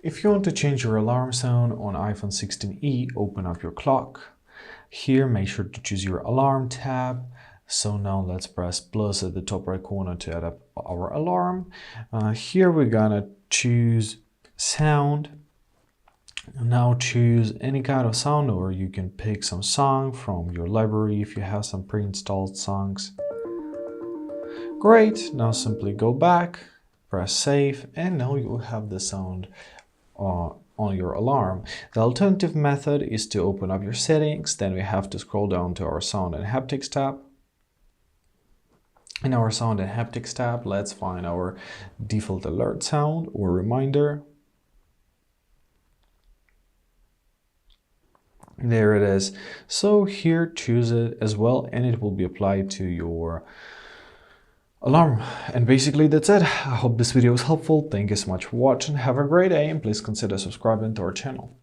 If you want to change your alarm sound on iPhone 16e, open up your clock. Here, make sure to choose your alarm tab. So now let's press plus at the top right corner to add up our alarm. Here we're gonna choose sound. Now choose any kind of sound, or you can pick some song from your library if you have some pre-installed songs. Great, now simply go back, press save, and now you will have the sound on your alarm. The alternative method is to open up your settings. Then we have to scroll down to our sound and haptics tab. In our sound and haptics tab, let's find our default alert sound or reminder. There it is. So here, choose it as well, and it will be applied to your alarm. And basically that's it. I hope this video was helpful. Thank you so much for watching. Have a great day, and please consider subscribing to our channel.